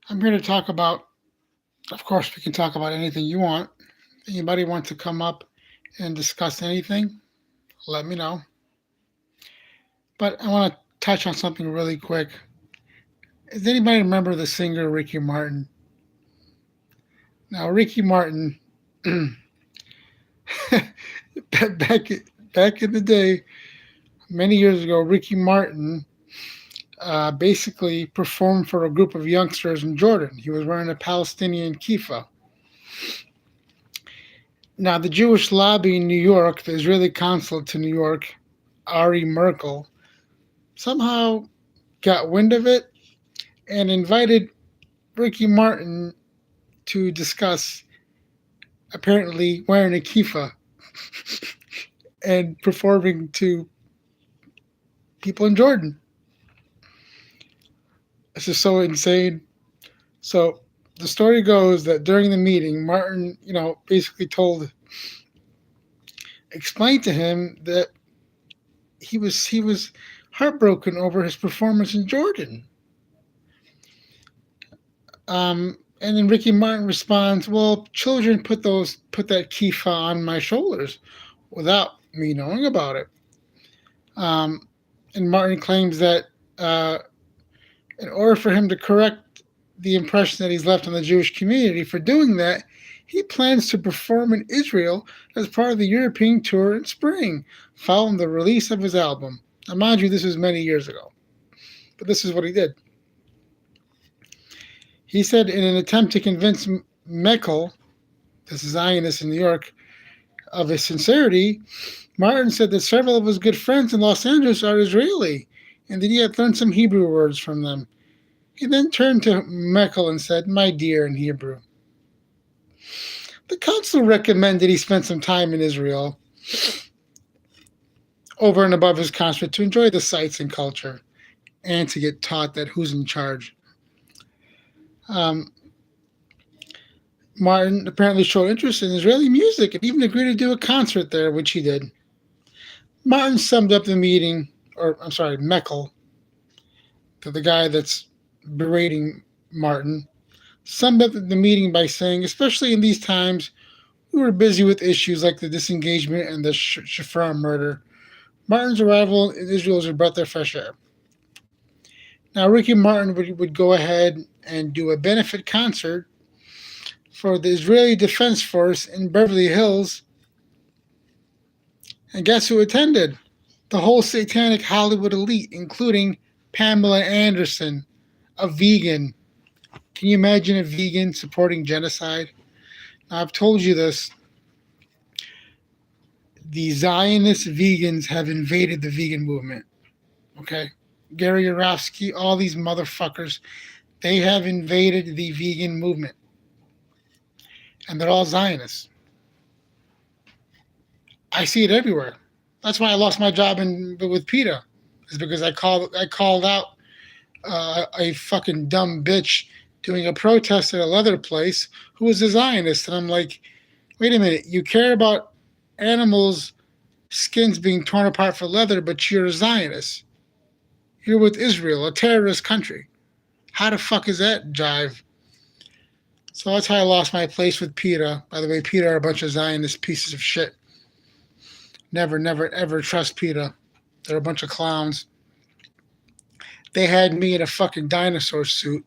I'm here to talk about, of course, we can talk about anything you want. Anybody wants to come up and discuss anything, let me know. But I want to touch on something really quick. Does anybody remember the singer Ricky Martin? Now, Ricky Martin, back back in the day, many years ago, Ricky Martin basically performed for a group of youngsters in Jordan. He was wearing a Palestinian kippah. Now, the Jewish lobby in New York, the Israeli consulate to New York, Ari Merkel, somehow got wind of it and invited Ricky Martin to discuss apparently wearing a kippah and performing to people in Jordan. This is so insane. So the story goes that during the meeting, Martin, basically explained to him that he was heartbroken over his performance in Jordan. And then Ricky Martin responds, "Well, children put that kifa on my shoulders without me knowing about it." Um, and Martin claims that in order for him to correct the impression that he's left on the Jewish community for doing that, he plans to perform in Israel as part of the European tour in spring, following the release of his album. Now, mind you, this was many years ago, but this is what he did. He said in an attempt to convince Meckel, this Zionist in New York, of his sincerity, Martin said that several of his good friends in Los Angeles are Israeli and that he had learned some Hebrew words from them. He then turned to Meckel and said, "My dear," in Hebrew. The council recommended he spend some time in Israel over and above his concert to enjoy the sights and culture and to get taught that who's in charge. Um, Martin apparently showed interest in Israeli music and even agreed to do a concert there, which he did. Martin summed up the meeting, or I'm sorry, Meckel, the guy that's berating Martin, summed up the meeting by saying, especially in these times, we were busy with issues like the disengagement and the Shafar murder. Martin's arrival in Israel is a breath of fresh air. Now, Ricky Martin would go ahead and do a benefit concert for the Israeli Defense Force in Beverly Hills. And guess who attended? The whole satanic Hollywood elite, including Pamela Anderson, a vegan. Can you imagine a vegan supporting genocide? Now, I've told you this. The Zionist vegans have invaded the vegan movement. Okay? Gary Yourofsky, all these motherfuckers, they have invaded the vegan movement. And they're all Zionists. I see it everywhere. That's why I lost my job with PETA. Is because I called out a fucking dumb bitch doing a protest at a leather place who was a Zionist, and I'm like, wait a minute, you care about animals' skins being torn apart for leather, but you're a Zionist. You're with Israel, a terrorist country. How the fuck is that jive? So that's how I lost my place with PETA. By the way, PETA are a bunch of Zionist pieces of shit. Never, never, ever trust PETA. They're a bunch of clowns. They had me in a fucking dinosaur suit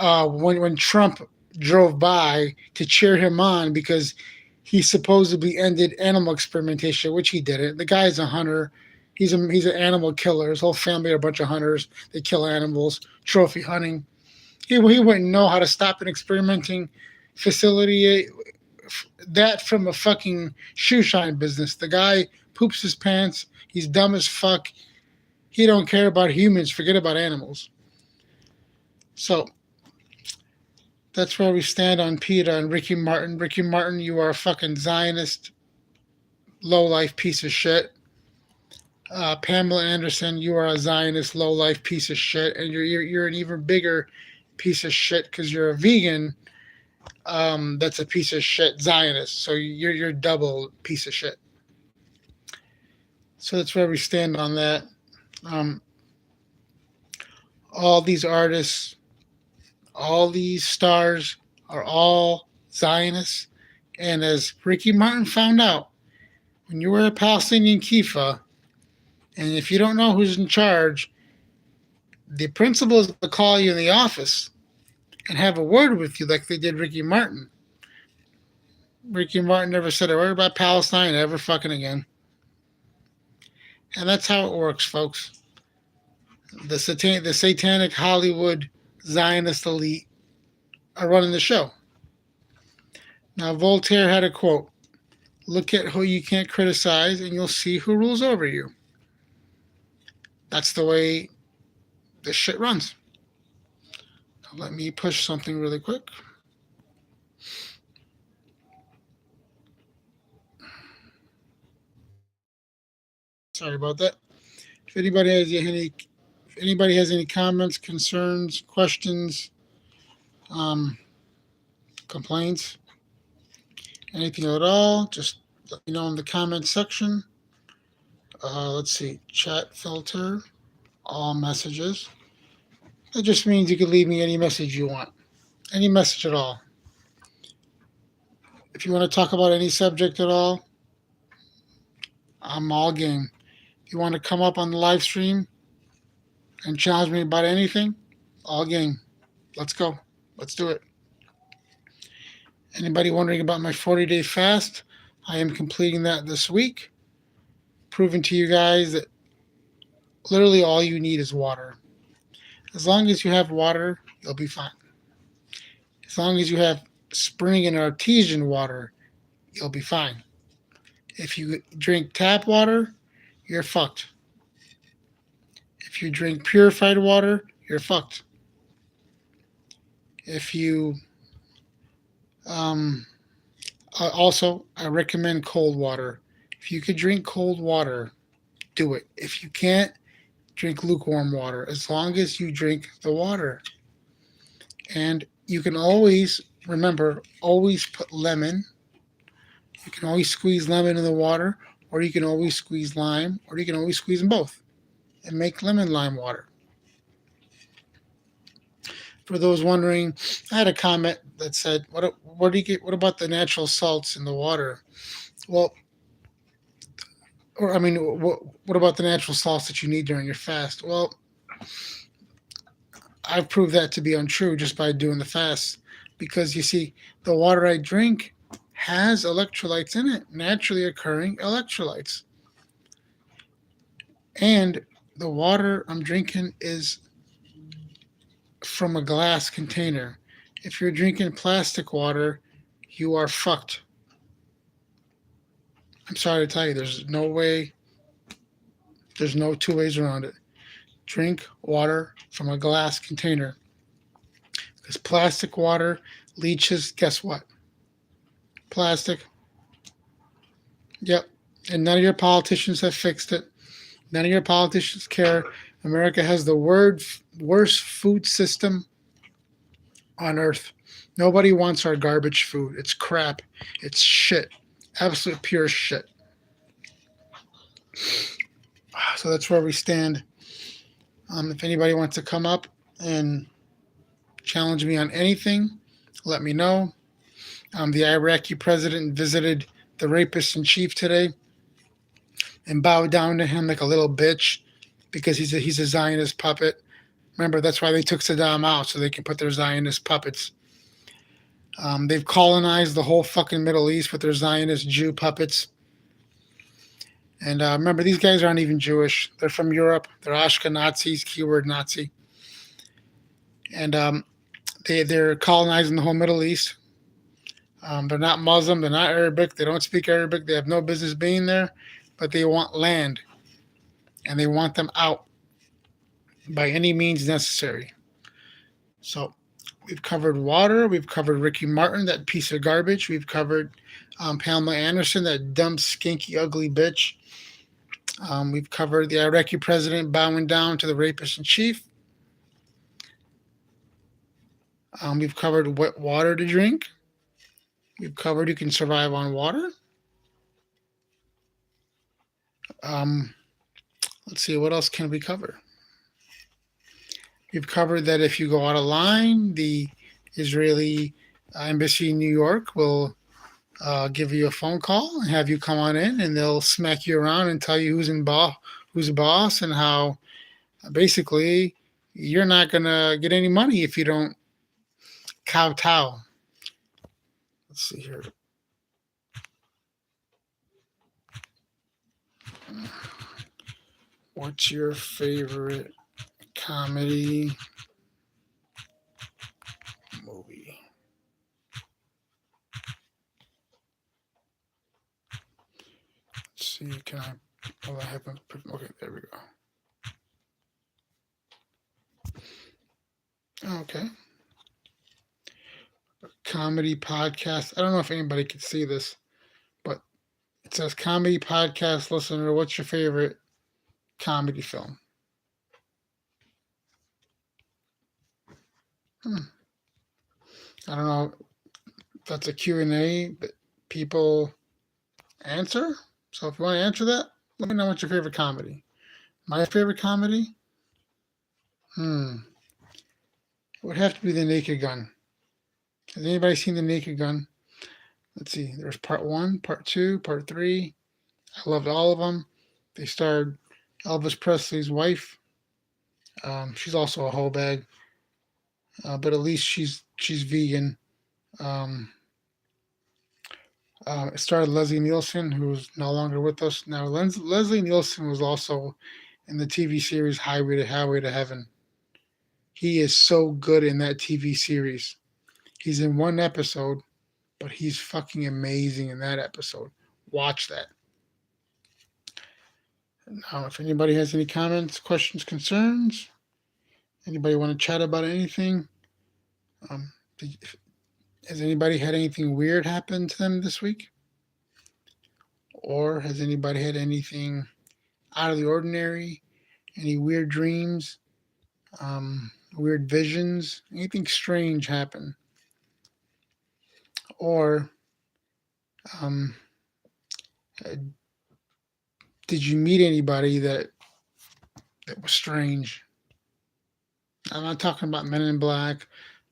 when Trump drove by to cheer him on because he supposedly ended animal experimentation, which he didn't. The guy's a hunter. He's an animal killer. His whole family are a bunch of hunters. They kill animals, trophy hunting. He wouldn't know how to stop an experimenting facility. That from a fucking shoe shine business. The guy poops his pants. He's dumb as fuck. He don't care about humans. Forget about animals. So that's where we stand on PETA and Ricky Martin. Ricky Martin, you are a fucking Zionist, low life piece of shit. Pamela Anderson, you are a Zionist, low life piece of shit, and you're an even bigger piece of shit because you're a vegan. That's a piece of shit Zionist. So you're double piece of shit. So that's where we stand on that. Um, all these artists All these stars are all Zionists. And as Ricky Martin found out, when you wear a Palestinian kifa, and if you don't know who's in charge, the principal is going to call you in the office and have a word with you like they did Ricky Martin. Ricky Martin never said a word about Palestine ever fucking again. And that's how it works, folks. The satanic Hollywood Zionist elite are running the show. Now, Voltaire had a quote: "Look at who you can't criticize, and you'll see who rules over you." That's the way this shit runs. Now, let me push something really quick. Sorry about that. If anybody has any comments, concerns, questions, um, complaints, anything at all, just let me know in the comments section. Let's see, chat filter, all messages. That just means you can leave me any message you want, any message at all. If you want to talk about any subject at all, I'm all game. If you want to come up on the live stream and challenge me about anything, all game. Let's go. Let's do it. Anybody wondering about my 40-day fast? I am completing that this week, proving to you guys that literally all you need is water. As long as you have water, you'll be fine. As long as you have spring and artesian water, you'll be fine. If you drink tap water, you're fucked. If you drink purified water, you're fucked. If you also, I recommend cold water. If you could drink cold water, do it. If you can't, drink lukewarm water, as long as you drink the water. And you can always, remember, always put lemon. You can always squeeze lemon in the water, or you can always squeeze lime, or you can always squeeze them both and make lemon lime water. For those wondering, I had a comment that said, "What do you get? What about the natural salts in the water?" Well, what about the natural salts that you need during your fast? Well, I've proved that to be untrue just by doing the fast, because you see, the water I drink has electrolytes in it, naturally occurring electrolytes, and the water I'm drinking is from a glass container. If you're drinking plastic water, you are fucked. I'm sorry to tell you, there's no two ways around it. Drink water from a glass container. Because plastic water leaches, guess what? Plastic. Yep. And none of your politicians have fixed it. None of your politicians care. America has the worst food system on earth. Nobody wants our garbage food. It's crap. It's shit. Absolute pure shit. So that's where we stand. If anybody wants to come up and challenge me on anything, let me know. The Iraqi president visited the rapist in chief today and bowed down to him like a little bitch because he's a Zionist puppet. Remember, that's why they took Saddam out, so they can put their Zionist puppets. They've colonized the whole fucking Middle East with their Zionist Jew puppets. And remember, these guys aren't even Jewish. They're from Europe. They're Ashkenazis, keyword Nazi. And they're colonizing the whole Middle East. They're not Muslim. They're not Arabic. They don't speak Arabic. They have no business being there. But they want land. And they want them out by any means necessary. So we've covered water. We've covered Ricky Martin, that piece of garbage. We've covered Pamela Anderson, that dumb, skinky, ugly bitch. We've covered the Iraqi president bowing down to the rapist in chief. We've covered what water to drink. We've covered you can survive on water. Let's see, what else can we cover? We've covered that if you go out of line, the Israeli embassy in New York will give you a phone call and have you come on in, and they'll smack you around and tell you who's boss, and how basically you're not gonna get any money if you don't kowtow. Let's see here. What's your favorite comedy movie? Let's see, can I? Oh, I haven't. Okay, there we go. Okay. Comedy podcast. I don't know if anybody can see this, but it says comedy podcast listener. What's your favorite comedy film? I don't know. That's a Q&A that people answer. So if you want to answer that, let me know what's your favorite comedy. My favorite comedy? It would have to be The Naked Gun. Has anybody seen The Naked Gun? Let's see. There's part 1, part 2, part 3. I loved all of them. They starred Elvis Presley's wife. She's also a whole bag, but at least she's vegan. Um, it starred Leslie Nielsen, who's no longer with us now. Leslie Nielsen was also in the TV series Highway to Heaven. He is so good in that TV series. He's in one episode, but he's fucking amazing in that episode. Watch that. Now, if anybody has any comments, questions, concerns, anybody want to chat about anything? Um, has anybody had anything weird happen to them this week? Or has anybody had anything out of the ordinary? Any weird dreams? Weird visions? Anything strange happen? Or um, did you meet anybody that was strange? I'm not talking about Men in Black.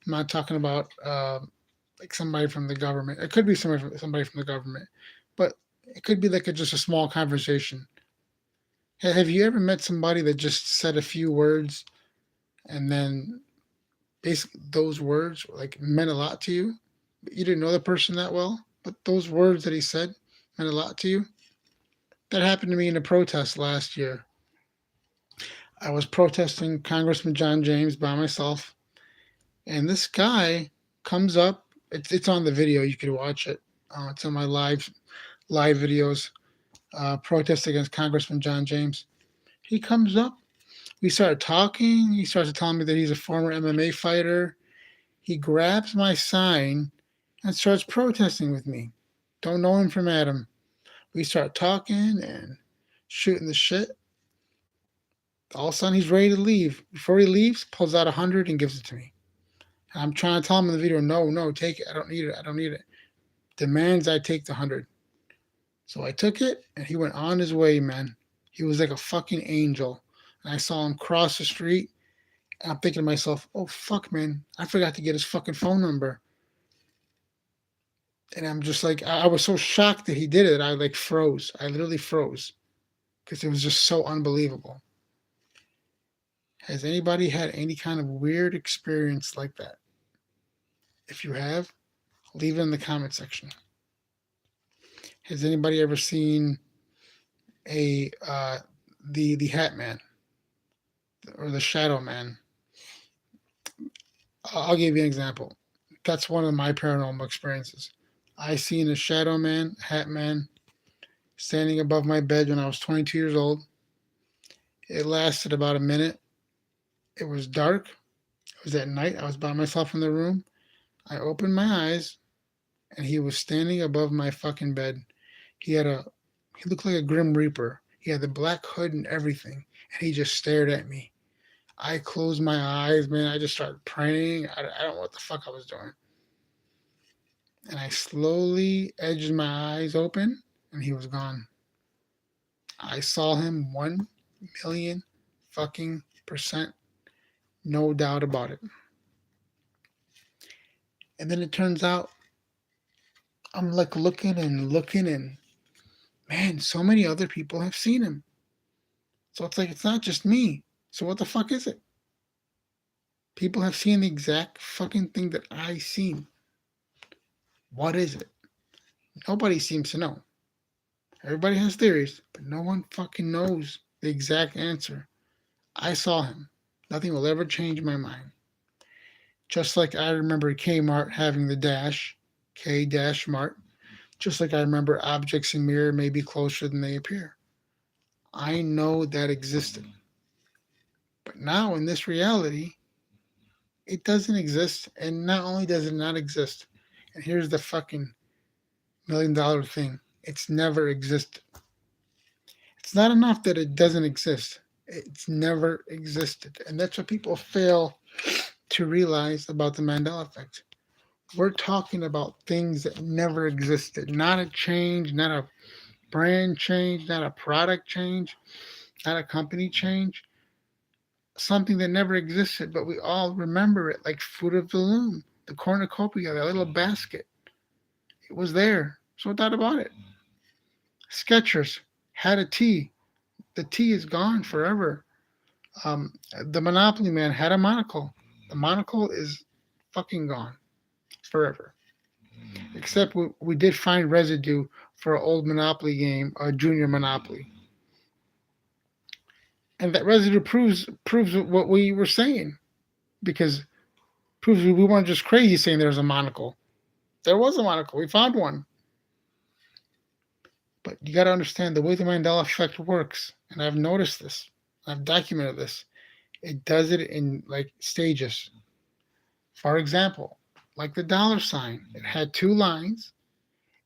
I'm not talking about like somebody from the government. It could be somebody from the government, but it could be like just a small conversation. Have you ever met somebody that just said a few words, and then basically those words like meant a lot to you? You didn't know the person that well, but those words that he said meant a lot to you. That happened to me in a protest last year. I was protesting Congressman John James by myself, and this guy comes up. It's on the video. You can watch it. It's on my live videos. Protest against Congressman John James. He comes up. We started talking. He starts telling me that he's a former MMA fighter. He grabs my sign and starts protesting with me. Don't know him from Adam. We start talking and shooting the shit. All of a sudden, he's ready to leave. Before he leaves, pulls out 100 and gives it to me. And I'm trying to tell him in the video, no, take it. I don't need it. I don't need it. Demands I take the 100. So I took it, and he went on his way, man. He was like a fucking angel. And I saw him cross the street, and I'm thinking to myself, oh, fuck, man. I forgot to get his fucking phone number. And I'm just like, I was so shocked that he did it. I like froze. I literally froze because it was just so unbelievable. Has anybody had any kind of weird experience like that? If you have, leave it in the comment section. Has anybody ever seen the Hat Man or the Shadow Man? I'll give you an example. That's one of my paranormal experiences. I seen a Shadow Man, Hat Man, standing above my bed when I was 22 years old. It lasted about a minute. It was dark. It was at night. I was by myself in the room. I opened my eyes, and he was standing above my fucking bed. He looked like a Grim Reaper. He had the black hood and everything, and he just stared at me. I closed my eyes, man. I just started praying. I don't know what the fuck I was doing. And I slowly edged my eyes open, and he was gone. I saw him 1,000,000 fucking percent No doubt about it. And then it turns out I'm like looking and man, so many other people have seen him. So it's like it's not just me. So what the fuck is it? People have seen the exact fucking thing that I seen. What is it? Nobody seems to know. Everybody has theories, but no one fucking knows the exact answer. I saw him. Nothing will ever change my mind. Just like I remember Kmart having the dash, K dash Mart. Just like I remember objects in mirror may be closer than they appear. I know that existed. But now in this reality, it doesn't exist. And not only does it not exist, and here's the fucking $1 million thing, it's never existed. It's not enough that it doesn't exist. It's never existed. And that's what people fail to realize about the Mandela effect. We're talking about things that never existed. Not a change, not a brand change, not a product change, not a company change. Something that never existed, but we all remember it, like Fruit of the Loom, the cornucopia, that little basket. It was there. So what about it? Skechers had a T. The T is gone forever. The Monopoly Man had a monocle. The monocle is fucking gone forever. Except we did find residue for an old Monopoly game, a Junior Monopoly, and that residue proves what we were saying because proves we weren't just crazy saying there's a monocle. There was a monocle. We found one. But you got to understand the way the Mandela effect works, and I've noticed this. I've documented this. It does it in like stages. For example, like the dollar sign, it had two lines.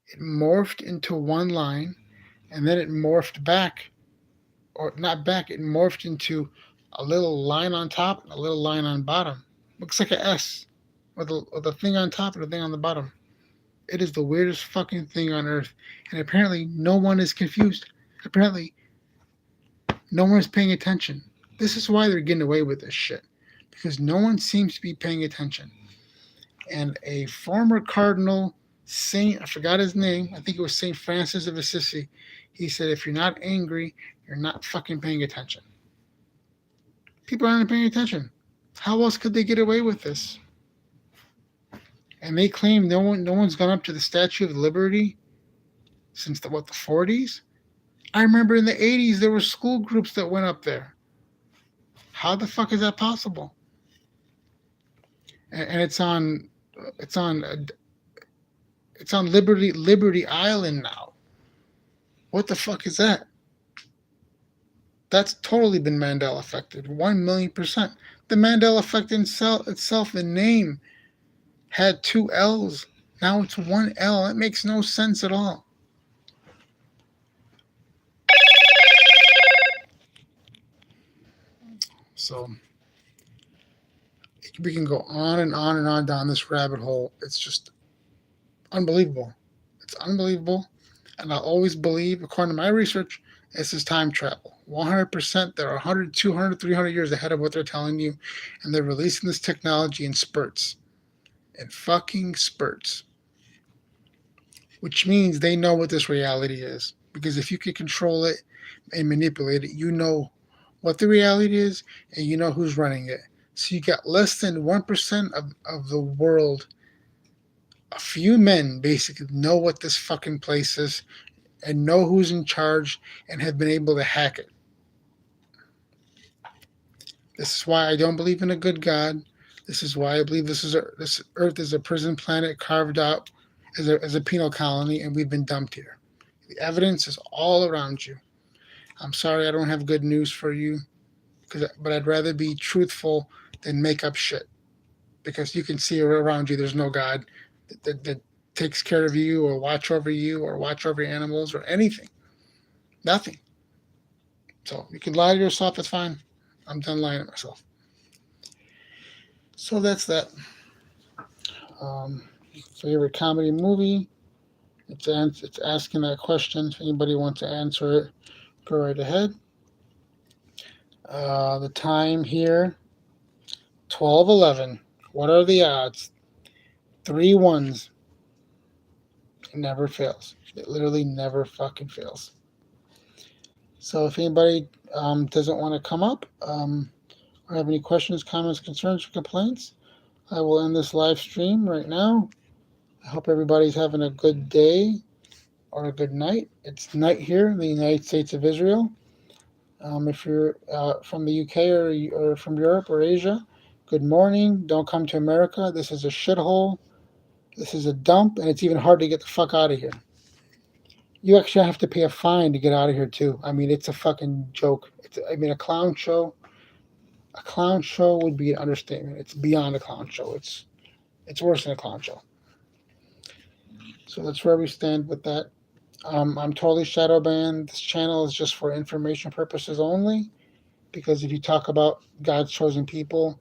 It morphed into one line, and then it morphed back, or not back. It morphed into a little line on top and a little line on bottom. Looks like a S with a thing on top and a thing on the bottom. It is the weirdest fucking thing on earth, and apparently no one is confused. Apparently, no one is paying attention. This is why they're getting away with this shit, because no one seems to be paying attention. And a former cardinal saint, I forgot his name, I think it was Saint Francis of Assisi, he said, if you're not angry, you're not fucking paying attention. People aren't paying attention. How else could they get away with this? And they claim no one's gone up to the Statue of Liberty since the 40s. I remember in the 80s there were school groups that went up there. How the fuck is that possible? And it's on Liberty Island now. What the fuck is that? That's totally been Mandela affected. 1,000,000%. The Mandela effect itself, the name had two L's. Now it's one L. It makes no sense at all. So we can go on and on and on down this rabbit hole. It's just unbelievable. It's unbelievable. And I'll always believe, according to my research, this is time travel. 100%. They're 100, 200, 300 years ahead of what they're telling you. And they're releasing this technology in spurts. In fucking spurts. Which means they know what this reality is. Because if you can control it and manipulate it, you know what the reality is and you know who's running it. So you got less than 1% of the world. A few men basically know what this fucking place is and know who's in charge and have been able to hack it. This is why I don't believe in a good God. This is why I believe this Earth is a prison planet carved out as a penal colony, and we've been dumped here. The evidence is all around you. I'm sorry I don't have good news for you, but I'd rather be truthful than make up shit. Because you can see around you there's no God that takes care of you or watch over your animals or anything. Nothing. So you can lie to yourself, it's fine. I'm done lying to myself. So that's that. Favorite comedy movie? It's asking that question. If anybody wants to answer it, go right ahead. The time here 12-11. What are the odds? 3 ones. It never fails. It literally never fucking fails. So if anybody doesn't want to come up or have any questions, comments, concerns, or complaints, I will end this live stream right now. I hope everybody's having a good day or a good night. It's night here in the United States of Israel. If you're from the UK or from Europe or Asia, good morning. Don't come to America. This is a shithole. This is a dump, and it's even hard to get the fuck out of here. You actually have to pay a fine to get out of here too. I mean, it's a fucking joke. A clown show. A clown show would be an understatement. It's beyond a clown show. It's worse than a clown show. So that's where we stand with that. I'm totally shadow banned. This channel is just for information purposes only, because if you talk about God's chosen people,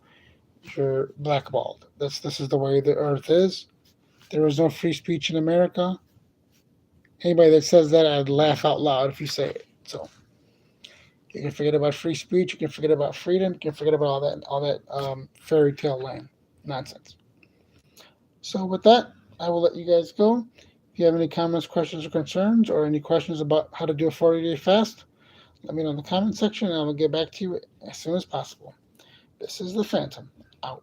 you're blackballed. This is the way the earth is. There is no free speech in America. Anybody that says that, I'd laugh out loud if you say it. So you can forget about free speech. You can forget about freedom. You can forget about all that fairy tale land nonsense. So with that, I will let you guys go. If you have any comments, questions, or concerns, or any questions about how to do a 40-day fast, let me know in the comment section, and I will get back to you as soon as possible. This is the Phantom, out.